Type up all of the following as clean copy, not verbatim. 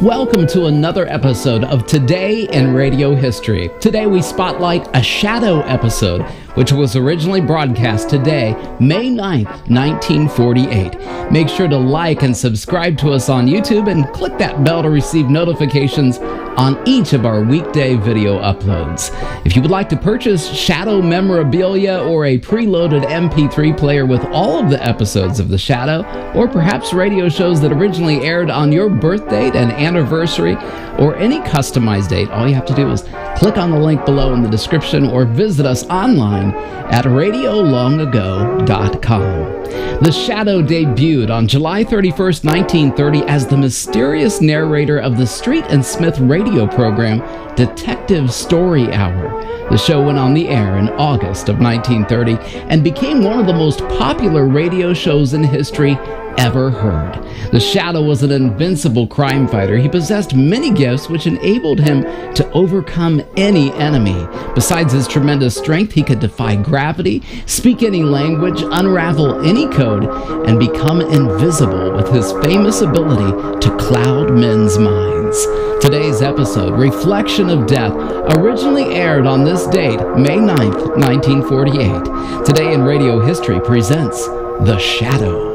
Welcome to another episode of Today in Radio History. Today we spotlight a shadow episode, which was originally broadcast today, May 9th, 1948. Make sure to like and subscribe to us on YouTube and click that bell to receive notifications on each of our weekday video uploads. If you would like to purchase Shadow memorabilia or a preloaded MP3 player with all of the episodes of The Shadow, or perhaps radio shows that originally aired on your birth date and anniversary, or any customized date, all you have to do is click on the link below in the description or visit us online at RadioLongAgo.com. The Shadow debuted on July 31st, 1930 as the mysterious narrator of the Street and Smith radio program Detective Story Hour. The show went on the air in August of 1930 and became one of the most popular radio shows in history ever heard. The Shadow was an invincible crime fighter. He possessed many gifts which enabled him to overcome any enemy. Besides his tremendous strength, he could defy gravity, speak any language, unravel any code, and become invisible with his famous ability to cloud men's minds. Today's episode, Reflection of Death, originally aired on this date, May 9th, 1948. Today in Radio History presents The Shadow.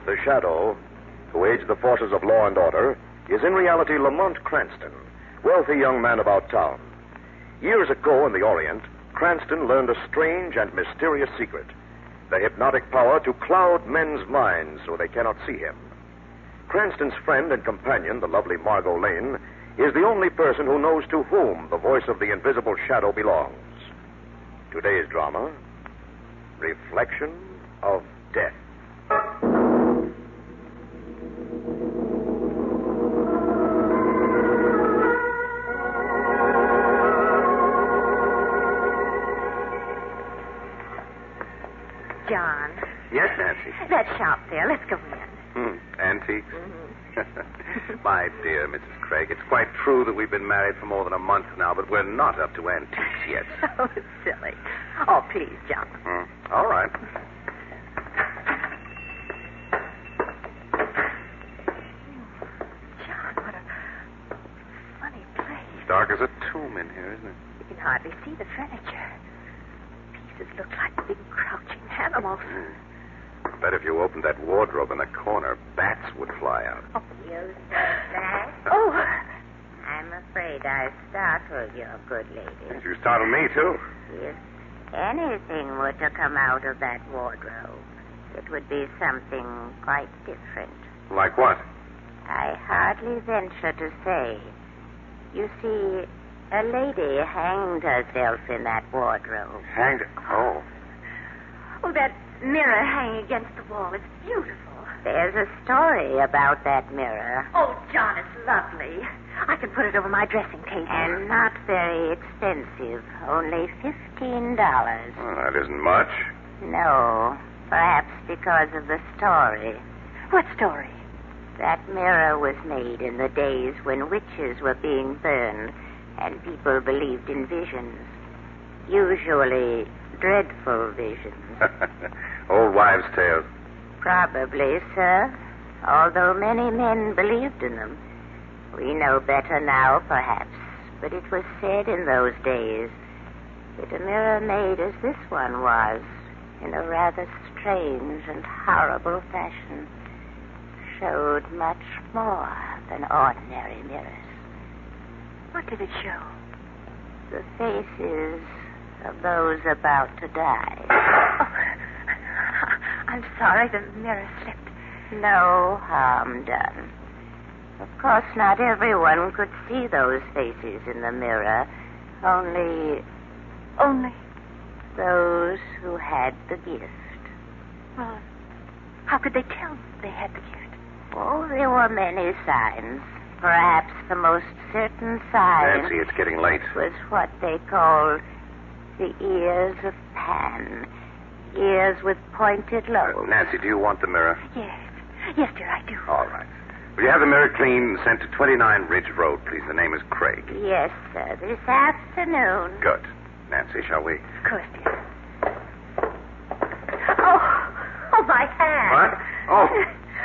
The Shadow, who aids the forces of law and order, is in reality Lamont Cranston, wealthy young man about town. Years ago in the Orient, Cranston learned a strange and mysterious secret, the hypnotic power to cloud men's minds so they cannot see him. Cranston's friend and companion, the lovely Margot Lane, is the only person who knows to whom the voice of the invisible Shadow belongs. Today's drama, Reflection of Death. John. Yes, Nancy. That shop there. Let's go in. Antiques? My dear Mrs. Craig, it's quite true that we've been married for more than a month now, but we're not up to antiques yet. Oh, silly. Oh, please, John. All right. John, what a funny place. It's dark as a tomb in here, isn't it? You can hardly see the furniture. Pieces look like big crouching animals. I bet if you opened that wardrobe in the corner, bats would fly out. Oh. You said that? Oh. I'm afraid I startled your good lady. You startled me, too. If anything were to come out of that wardrobe, it would be something quite different. Like what? I hardly venture to say. You see, a lady hanged herself in that wardrobe. Hanged? Oh. Oh, that mirror hanging against the wall is beautiful. There's a story about that mirror. Oh, John, it's lovely. I can put it over my dressing table. And not very expensive. Only $15. Well, that isn't much. No. Perhaps because of the story. What story? That mirror was made in the days when witches were being burned and people believed in visions. Usually dreadful visions. Old wives' tales. Probably, sir. Although many men believed in them. We know better now, perhaps. But it was said in those days that a mirror made as this one was, in a rather strange and horrible fashion, showed much more than ordinary mirrors. What did it show? The faces of those about to die. Oh, I'm sorry, the mirror slipped. No harm done. Of course, not everyone could see those faces in the mirror. Only... those who had the gift. Well, how could they tell they had the gift? Oh, there were many signs. Perhaps the most certain sign Nancy, it's getting late. was what they called the ears of Pan. Ears with pointed lobes. Nancy, do you want the mirror? Yes. Yes, dear, I do. All right. Will you have the mirror cleaned and sent to 29 Ridge Road, please? The name is Craig. Yes, sir. This afternoon. Good. Nancy, shall we? Of course, dear. Oh, my hand. What? Oh,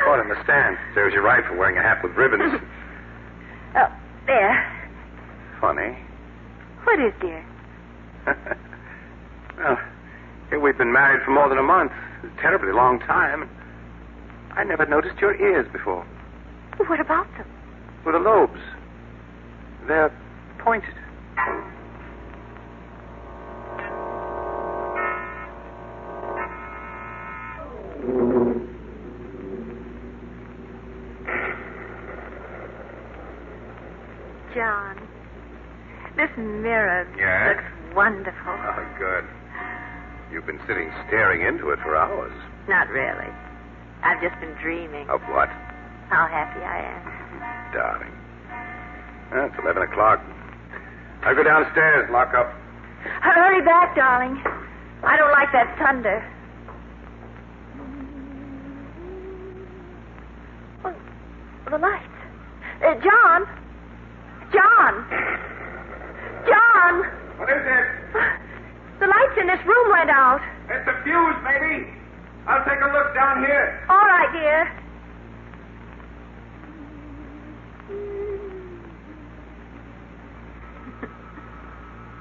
caught in the stand. There's your rifle wearing a hat with ribbons. Oh, there. Funny. What is, dear? Well, here we've been married for more than a month. It's a terribly long time. I never noticed your ears before. What about them? With the lobes. They're pointed. John, this mirror Yes? looks wonderful. Oh, good. You've been sitting staring into it for hours. Not really. I've just been dreaming Of what? how happy I am. Darling. Well, it's 11 o'clock. I'll go downstairs, lock up. Hurry back, darling. I don't like that thunder. Oh, the lights. John! John! John! What is it? The lights in this room went out. It's a fuse, maybe. I'll take a look down here. All right, dear.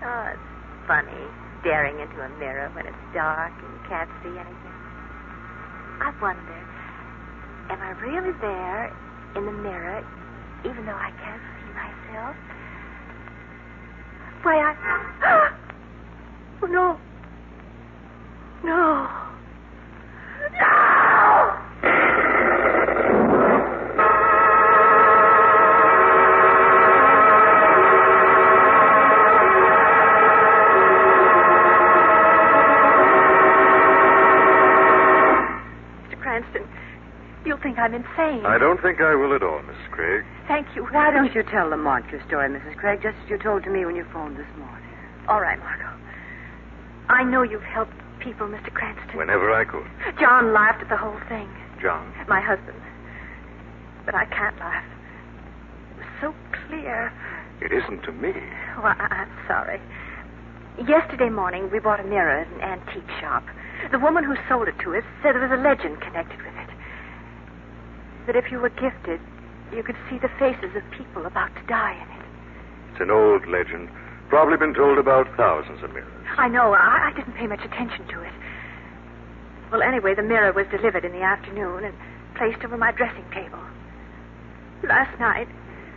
Oh, it's funny, staring into a mirror when it's dark and you can't see anything. I wonder, am I really there in the mirror, even though I can't see myself? Why, Oh, no. No. No! Mr. Cranston, you'll think I'm insane. I don't think I will at all, Mrs. Craig. Thank you. Why don't you tell Lamont your story, Mrs. Craig, just as you told to me when you phoned this morning? All right, Margot. I know you've helped people, Mr. Cranston. Whenever I could. John laughed at the whole thing. John? My husband. But I can't laugh. It was so clear. It isn't to me. Oh, I'm sorry. Yesterday morning, we bought a mirror at an antique shop. The woman who sold it to us said there was a legend connected with it. That if you were gifted, you could see the faces of people about to die in it. It's an old legend. Probably been told about thousands of mirrors. I know. I didn't pay much attention to it. Well, anyway, the mirror was delivered in the afternoon and placed over my dressing table. Last night,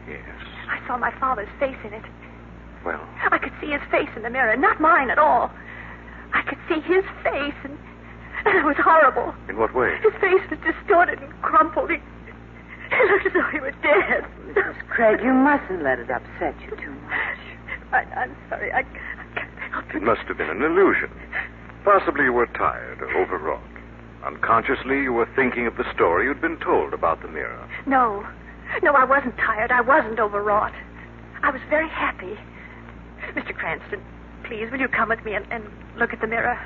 Yes. I saw my father's face in it. Well, I could see his face in the mirror, not mine at all. I could see his face, and it was horrible. in what way? His face was distorted and crumpled. He looked as though he were dead. Mrs. Craig, you mustn't let it upset you too much. I'm sorry. I can't help It it. must have been an illusion. Possibly you were tired or overwrought. Unconsciously, you were thinking of the story you'd been told about the mirror. No, I wasn't tired. I wasn't overwrought. I was very happy. Mr. Cranston, please, will you come with me and look at the mirror?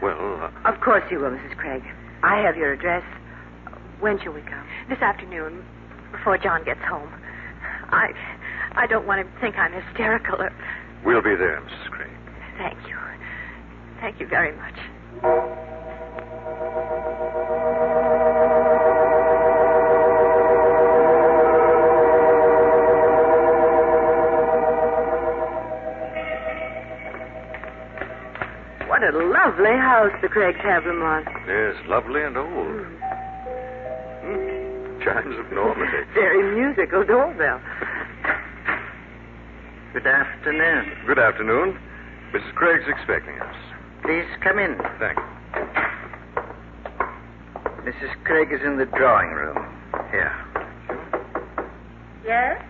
Well, Of course you will, Mrs. Craig. I have your address. When shall we come? This afternoon, before John gets home. I don't want him to think I'm hysterical or... we'll be there, Mrs. Craig. Thank you. Thank you very much. What a lovely house the Craigs have, Lamont. Yes, lovely and old. Chimes of Normandy. Very musical doorbell. Good afternoon. Good afternoon. Mrs. Craig's expecting us. Please come in. Thank you. Mrs. Craig is in the drawing room. Here. Yes?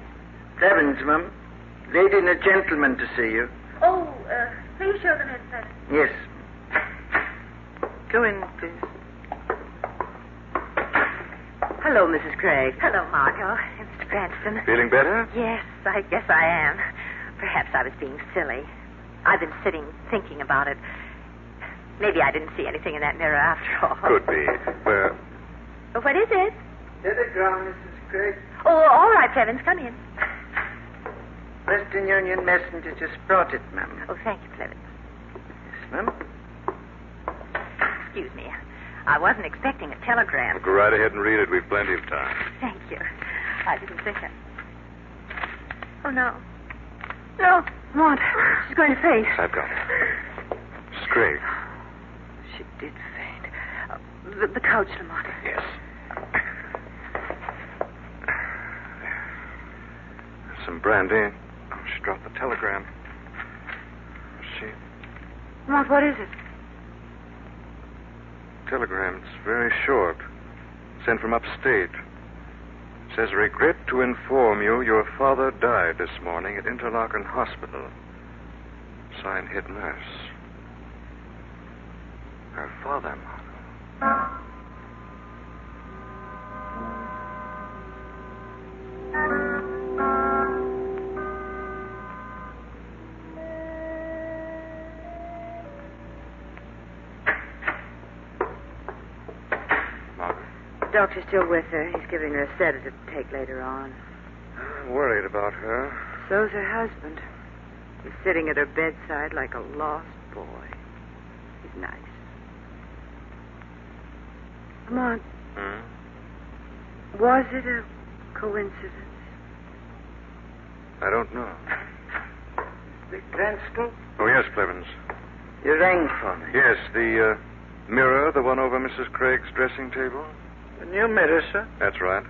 Evans, Mum. Lady and a gentleman to see you. Oh, please show them in, sir. Yes. Go in, please. Hello, Mrs. Craig. Hello, Margot. Mr. Cranston. Feeling better? Yes, I guess I am. Perhaps I was being silly. I've been sitting thinking about it. Maybe I didn't see anything in that mirror after all. Could be. Where? What is it? Telegram, Mrs. Craig. Oh, all right, Evans, come in. Western Union messenger just brought it, ma'am. Oh, thank you, Clevin. Yes, ma'am. Excuse me. I wasn't expecting a telegram. Go right ahead and read it. We've plenty of time. Thank you. I didn't think I... Oh, no. No, Maude. She's going to faint. I've got it. Miss Craig. She did faint. The couch, Lamont. Yes. Some brandy. Oh, she dropped the telegram. She... Lamont, what is it? Telegram. It's very short. Sent from upstate. Says, regret to inform you your father died this morning at Interlaken Hospital. Signed, head nurse. Her father, Margot. The doctor's still with her. He's giving her a sedative to take later on. I'm worried about her. So's her husband. He's sitting at her bedside like a lost boy. He's nice. Come on. Was it a coincidence? I don't know. Big Cranston? Oh, yes, Clevens. You rang for me. Yes, the mirror, the one over Mrs. Craig's dressing table. A new mirror, sir? That's right.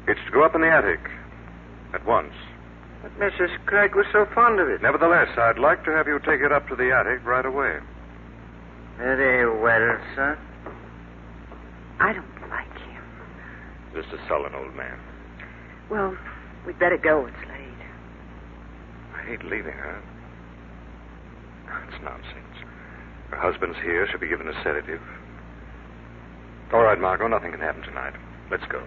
It's to go up in the attic. At once. But Mrs. Craig was so fond of it. Nevertheless, I'd like to have you take it up to the attic right away. Very well, sir. I don't like him. Just a sullen old man. Well, we'd better go. It's late. I hate leaving her. It's nonsense. Her husband's here. She'll be given a sedative. All right, Margot, nothing can happen tonight. Let's go.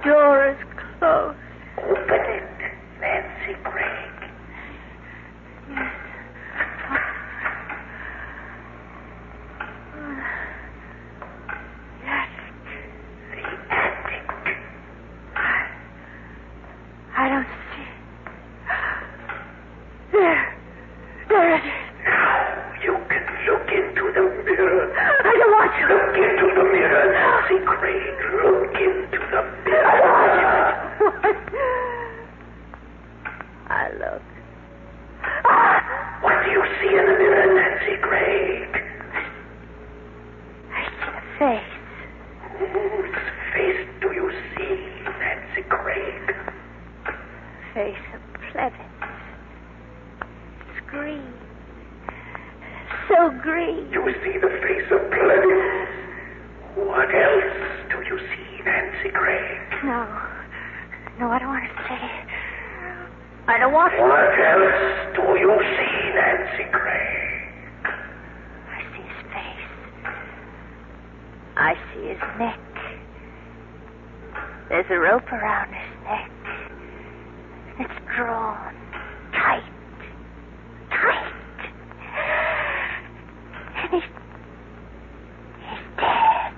Door is closed. Open it, Nancy Craig. Yes. The attic. I don't see. There it is. Now you can look into the mirror. I don't want to. Look into the mirror, Nancy Craig. Look into the mirror. I look. What do you see in the mirror, Nancy Craig? I see a face. Whose face do you see, Nancy Craig? Face of Plevins. It's green. So green. You see the face of Plevins. What else do you see, Nancy Craig? No, I don't want to say. I don't want to. What else do you see, Nancy Craig? I see his face. I see his neck. There's a rope around his neck. It's drawn tight. And he's dead.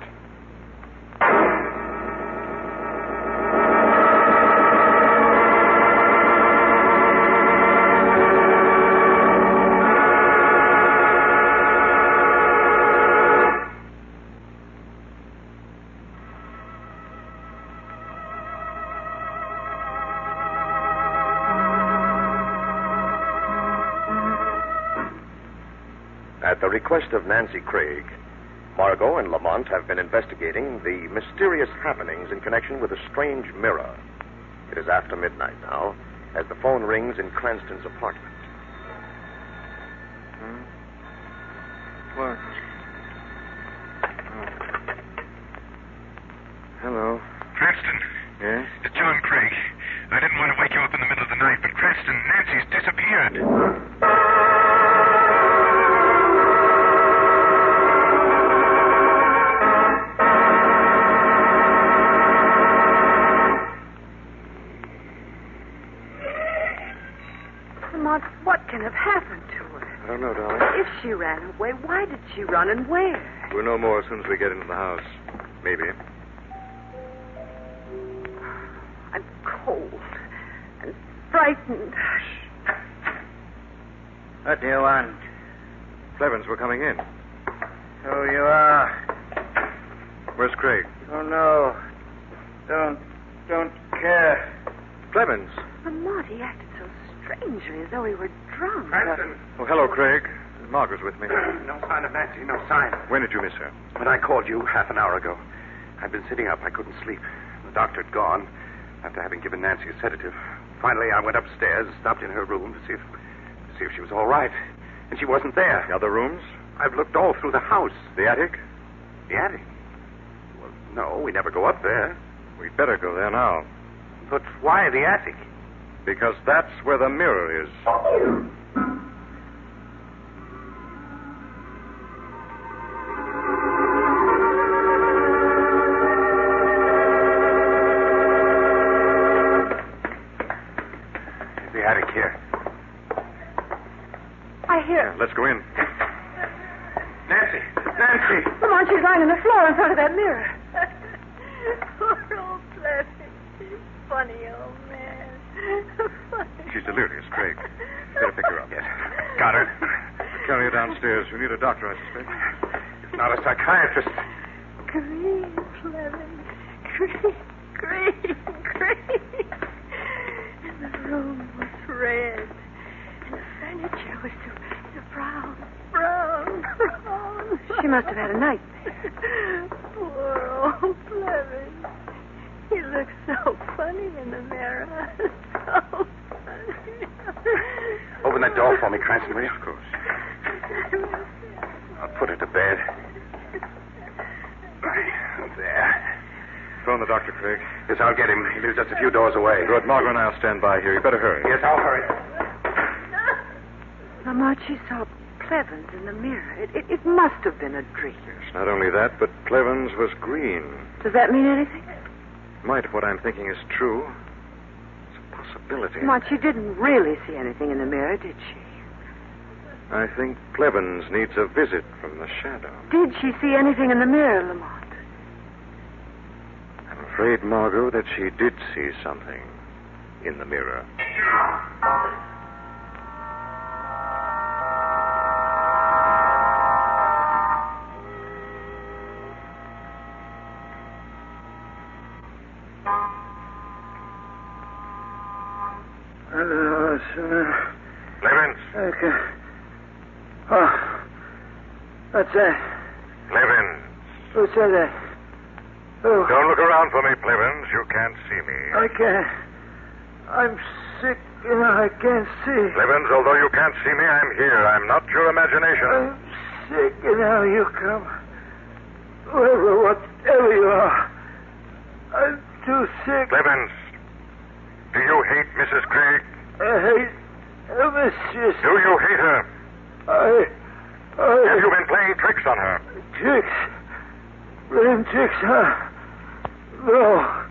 At the request of Nancy Craig, Margot and Lamont have been investigating the mysterious happenings in connection with a strange mirror. It is after midnight now, as the phone rings in Cranston's apartment. What? Oh. Hello. Cranston. Yes? It's John Craig. I didn't want to wake you up in the middle of the night, but Cranston, Nancy's disappeared. Lamont, what can have happened to her? I don't know, darling. If she ran away, why did she run and where? We'll know more as soon as we get into the house. Maybe. I'm cold and frightened. What do you want? Clevens, we're coming in. So you are. Where's Craig? Oh, no. Don't care. Clevens. Lamont, he acted so strangely, as though he were drunk. Cranston. Oh, hello, Craig. Margaret's with me. No sign of Nancy, no sign. When did you miss her? When I called you half an hour ago, I'd been sitting up. I couldn't sleep. The doctor had gone after having given Nancy a sedative. Finally, I went upstairs, stopped in her room to see if she was all right. And she wasn't there. The other rooms? I've looked all through the house. The attic? The attic? Well, no, we never go up there. We'd better go there now. But why the attic? Because that's where the mirror is. The attic here. I hear. Let's go in. Nancy! Nancy! Lamont, she's lying on the floor in front of that mirror. Poor old Fleming. Funny old man. Funny. She's delirious, Craig. Better pick her up. Yes. Got her. Carry her downstairs. We need a doctor, I suspect. It's not a psychiatrist. Green, Fleming. Green. And the room was red. And the furniture was so brown. She must have had a nightmare. Poor old Fleming. He looks so funny in the mirror. So funny. Open that door for me, Cranston, will you? Of course. I'll put her to bed. Right, there. Phone the doctor, Craig. Yes, I'll get him. He lives just a few doors away. Good. Margaret and I'll stand by here. You better hurry. Yes, I'll hurry. Lamont, she saw Clevens in the mirror. It must have been a dream. Yes, not only that, but Clevens was green. Does that mean anything? Might if what I'm thinking is true. It's a possibility. Lamont, she didn't really see anything in the mirror, did she? I think Clevens needs a visit from the shadow. Did she see anything in the mirror, Lamont? I'm afraid, Margot, that she did see something in the mirror. Hello, sir. Clevens. Okay. Oh, what's that? Clevens. Who said that? Who? Don't look around for me, Clevens. You can't see me. I can't. I'm sick and I can't see. Clevens, although you can't see me, I'm here. I'm not your imagination. I'm sick and now you come. Whatever you are. I'm too sick. Clevens, do you hate Mrs. Craig? Mistress. Do you hate her? Have you been playing tricks on her? Tricks? Playing tricks, huh? No.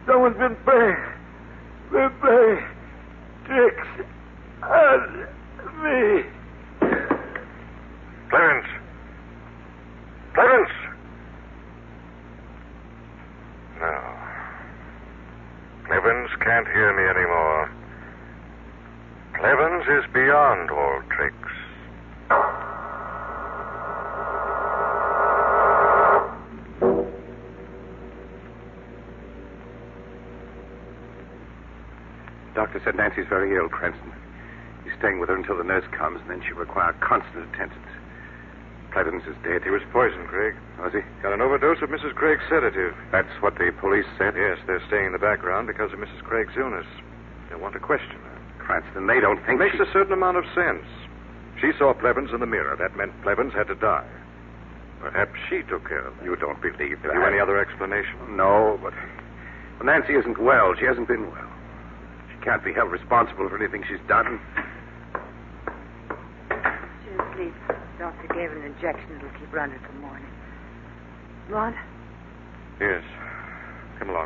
Someone's been playing tricks on me. Clarence! Clarence! No. Clevens can't hear me anymore. Clevens is beyond all tricks. Doctor said Nancy's very ill, Cranston. He's staying with her until the nurse comes, and then she'll require constant attendance. Clevens is dead. He was poisoned, Craig. Was he? Got an overdose of Mrs. Craig's sedative. That's what the police said? Yes, they're staying in the background because of Mrs. Craig's illness. They want to question her. Cranston, they don't think It makes a certain amount of sense. She saw Plevens in the mirror. That meant Plevens had to die. Perhaps she took care of it. You don't believe that. Have you any other explanation? No, but Nancy isn't well. She hasn't been well. She can't be held responsible for anything she's done. She's asleep. Doctor gave her an injection. It'll keep running till morning. Rod? Yes. Come along.